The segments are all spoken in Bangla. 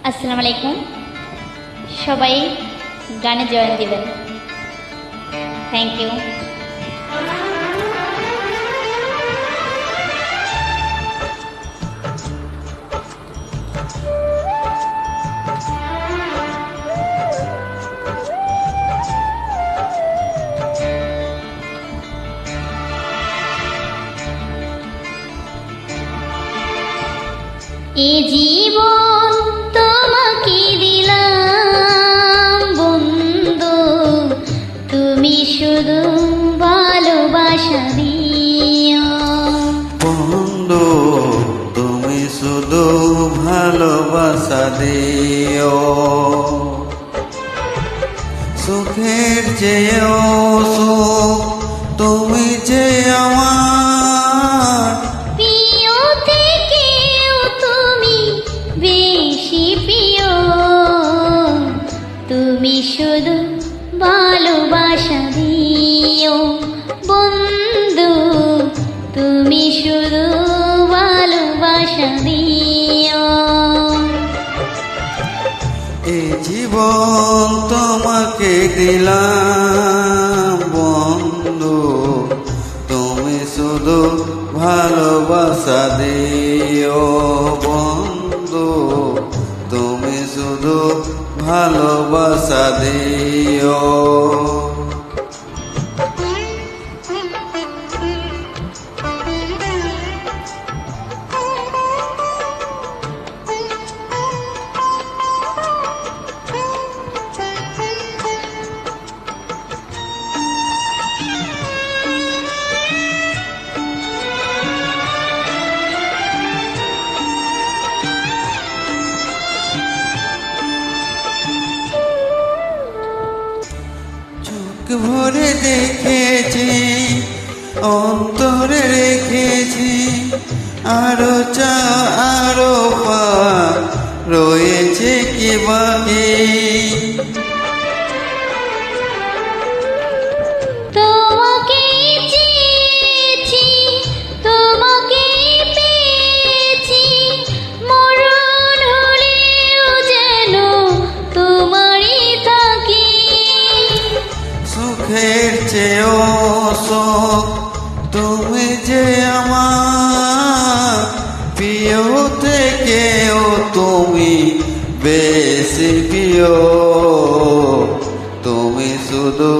আসসালামু আলাইকুম। সবাই গানে জয়েন দিবেন। Thank you. এ জীবন তোমাকে দিলাম বন্ধু, তুমি শুধু ভালোবাসা দিও। বন্ধু তুমি শুধু ভালোবাসা দিও। সুখের চেয়েও সুখ তুমি যে আমার, প্রিয় থেকেও তুমি বেশি প্রিয়। তুমি শুধু ভালোবাসা দিও বন্ধু, তুমি শুধু ভালোবাসা দিও। এই জীবন তোমাকে দিলাম বন্ধু, তুমি শুধু ভালোবাসা দিও। বন্ধু তুমি শুধু ভালোবাসা দিও। ভরে দেখেছি, অন্তরে রেখেছি, আরো চা আরো পা রয়েছে কি বাকি। তোমাকে চেয়েছি, তোমাকে পেয়েছি, মরণ হলেও যেন তোমারই থাকি। সুখের চেয়েও সুখ তুমি যে আমার, প্রিয় থেকেও তুমি বেশি প্রিয়। তুমি শুধু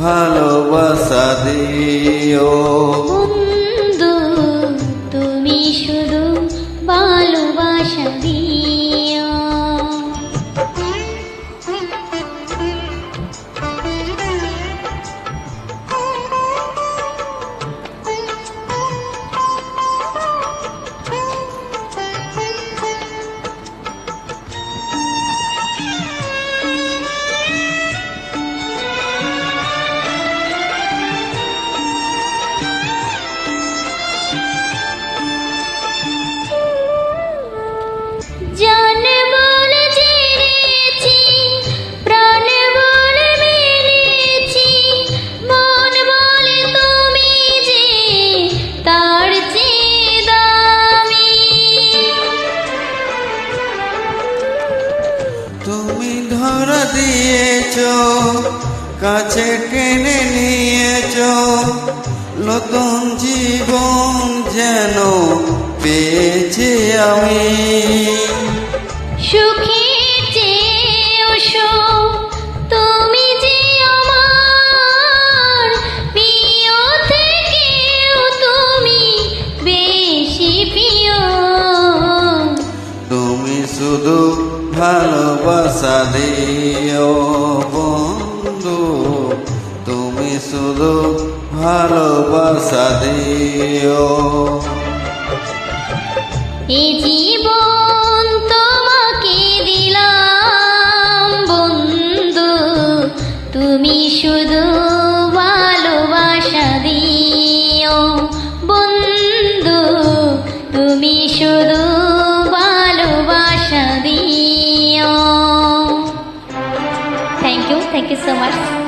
ভালোবাসা দিও বন্ধু, তুমি শুধু ভালোবাসা দিও। জান বলে জেনেছি, প্রাণ বলে মেনেছি, মন বলে তুমি যে তার চেয়ে দামি। তুমি ধরা দিয়েছ, কাছে টেনে নিয়েছ, নতুন জীবন যেন পেয়েছি আমি। সুখের চেয়েও সুখ তুমি যে আমার, প্রিয় থেকেও তুমি বেশি প্রিয়। তুমি শুধু ভালোবাসা দিও বন্ধু, তুমি শুধু ভালোবাসা দিও। এ জীবন তোমাকে দিলাম বন্ধু, তুমি শুধু ভালোবাসা দিও বন্ধু, তুমি শুধু ভালোবাসা দিও। Thank you so much.